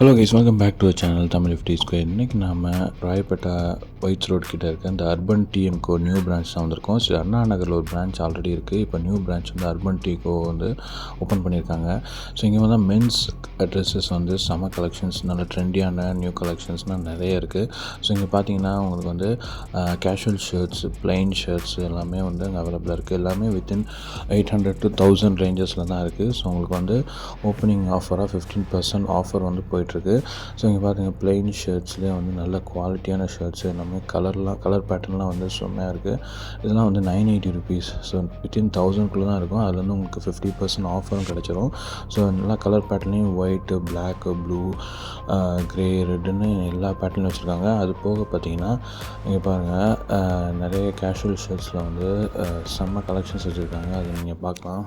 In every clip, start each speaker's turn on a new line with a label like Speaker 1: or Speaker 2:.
Speaker 1: Hello guys, welcome back to channel Tamil 50 square. இன்றைக்கி நாம் Royapettah whites road கிட்டே இருக்க இந்த அர்பன் டிஎம்கோ நியூ பிரான்ச் தான் வந்திருக்கோம். ஸோ அண்ணா நகரில் ஒரு பிரான்ச் ஆல்ரெடி இருக்குது. இப்போ நியூ பிரான்ச் வந்து அர்பன் டிஎம்கோ வந்து ஓப்பன் பண்ணியிருக்காங்க. ஸோ இங்கே வந்து மென்ஸ் ட்ரெஸ்ஸஸ் வந்து செம கலெக்ஷன்ஸ், நல்ல ட்ரெண்டியான நியூ கலெக்ஷன்ஸ்னால் நிறைய இருக்குது. ஸோ இங்கே பார்த்தீங்கன்னா உங்களுக்கு வந்து கேஷுவல் ஷர்ட்ஸ், பிளைன் ஷர்ட்ஸ் எல்லாமே வந்து அங்கே அவைலபிளாக இருக்குது. எல்லாமே வித்தின் 800 to 1000 ரேஞ்சஸில் தான் இருக்குது. ஸோ உங்களுக்கு வந்து ஓப்பனிங் ஆஃபராக 15% ஆஃபர் வந்து போயிட்டுருக்கு. ஸோ இங்கே பார்த்தீங்க பிளெயின் ஷர்ட்ஸ்லேயே வந்து நல்ல குவாலிட்டியான ஷர்ட்ஸ் எல்லாமே கலர் பேட்டர்ன்லாம் வந்து செம்மையாக இருக்குது. இதெல்லாம் வந்து 980 ருபீஸ். ஸோ வித்தின் 1000குள்ளே தான் இருக்கும். அதில் வந்து உங்களுக்கு 50% ஆஃபரும் கிடச்சிரும். ஸோ நல்லா கலர் பேட்டர்ன்லேயும் ஒயிட்டு, பிளாக்கு, ப்ளூ, க்ரே, ரெட்டுன்னு எல்லா பேட்டர்ன்லையும் வச்சுருக்காங்க. அது போக பார்த்தீங்கன்னா இங்கே பாருங்கள், நிறைய கேஷுவல் ஷர்ட்ஸில் வந்து செம்ம கலெக்ஷன்ஸ் வச்சுருக்காங்க. அது நீங்கள் பார்க்கலாம்.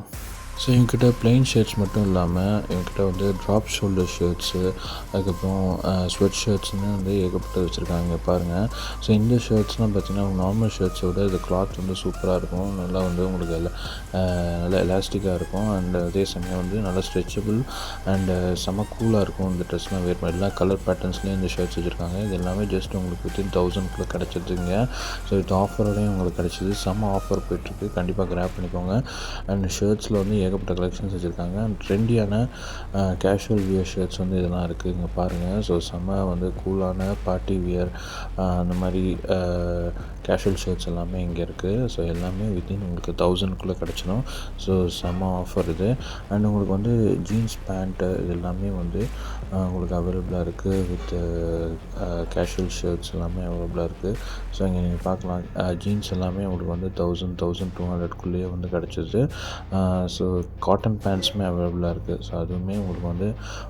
Speaker 1: ஸோ இவங்ககிட்ட பிளெயின் ஷர்ட்ஸ் மட்டும் இல்லாமல் இவங்ககிட்ட வந்து ட்ராப் ஷோல்டர் ஷர்ட்ஸு, அதுக்கப்புறம் ஸ்வெட் ஷர்ட்ஸ்னு வந்து ஏகப்பட்ட வச்சுருக்காங்க பாருங்கள். ஸோ இந்த ஷர்ட்ஸ்லாம் பார்த்திங்கன்னா நார்மல் ஷர்ட்ஸை விட இது கிளாத் வந்து சூப்பராக இருக்கும். நல்லா வந்து உங்களுக்கு நல்லா எலாஸ்டிக்காக இருக்கும். அண்ட் அதே சமயம் வந்து நல்லா ஸ்ட்ரெச்சபிள் அண்டு செம்ம கூலாக இருக்கும். இந்த ட்ரெஸ்லாம் வேர் பண்ணி எல்லா கலர் பேட்டர்ன்ஸ்லேயும் இந்த ஷர்ட்ஸ் வச்சுருக்காங்க. இது எல்லாமே ஜஸ்ட் உங்களுக்கு வித்தின் 1000குள்ளே கிடச்சிதுங்க. ஸோ இது ஆஃபரோடையும் உங்களுக்கு கிடச்சிது. செம்ம ஆஃபர் போய்ட்டுருக்கு. கண்டிப்பாக கிராப் பண்ணிக்கோங்க. அண்ட் ஷர்ட்ஸில் வந்து ஏகப்பட்ட கலெக்ஷன்ஸ் வச்சுருக்காங்க. ட்ரெண்டியான கேஷுவல் வியர் ஷர்ட்ஸ் வந்து இதெல்லாம் இருக்குது. இங்கே பாருங்கள். ஸோ செம்ம வந்து கூலான பார்ட்டி வியர் அந்த மாதிரி கேஷுவல் ஷர்ட்ஸ் எல்லாமே இங்கே இருக்குது. ஸோ எல்லாமே வித்தின் உங்களுக்கு 1000குள்ளே கிடச்சிடும். ஸோ செம்ம ஆஃபர் இது. அண்ட் உங்களுக்கு வந்து ஜீன்ஸ் பேண்ட்டு இது எல்லாமே வந்து உங்களுக்கு அவைலபிளாக இருக்குது. வித் கேஷுவல் ஷர்ட்ஸ் எல்லாமே அவைலபிளாக இருக்குது. ஸோ இங்கே நீங்கள் பார்க்கலாம், ஜீன்ஸ் எல்லாமே உங்களுக்கு வந்து 1200குள்ளேயே வந்து கிடச்சிது. ஸோ காட்டன் பேண்ட்ஸுமே அவைலபிளாக இருக்குது. ஸோ அதுவுமே உங்களுக்கு வந்து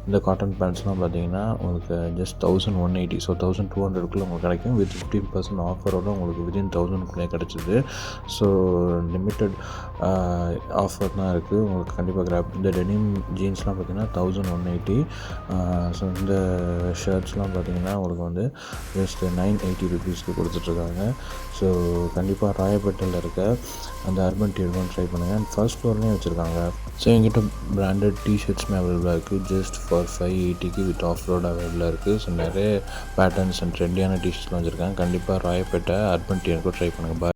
Speaker 1: இந்த காட்டன் பேண்ட்ஸ்லாம் பார்த்தீங்கன்னா உங்களுக்கு ஜஸ்ட் 1180. ஸோ 1200குள்ளே உங்களுக்கு கிடைக்கும். வித் 15% ஆஃபரோடு உங்களுக்கு வித்தின் 1000குள்ளே கிடச்சிது. ஸோ லிமிட்டட் ஆஃபர் தான் இருக்குது. உங்களுக்கு கண்டிப்பாக கிராப். இந்த டெனிம் ஜீன்ஸ்லாம் பார்த்தீங்கன்னா 1180. ஸோ இந்த ஷர்ட்ஸ்லாம் பார்த்தீங்கன்னா உங்களுக்கு வந்து ஜஸ்ட் 980 ருபீஸ்க்கு கொடுத்துட்ருக்காங்க. ஸோ கண்டிப்பாக ராயப்பேட்டையில் இருக்க அந்த அர்பன் டிஎம்கோ ட்ரை பண்ணுங்கள். அண்ட் ஃபர்ஸ்ட் ஃப்ளோர்லேயும் வச்சுருக்காங்க. ஸோ எங்கிட்ட பிராண்டட் டிஷர்ட்ஸுமே அவைலபிளாக இருக்குது. Just for 580 with off road அவைலபிளாக இருக்குது. ஸோ நிறைய பேட்டர்ன்ஸ் அண்ட் ட்ரெண்டியான டிஷர்ட்ஸ்லாம் வச்சுருக்காங்க. கண்டிப்பாக ராயப்பேட்டை அர்பன் டிஎம்கோ ட்ரை பண்ணுங்கள். பாய்.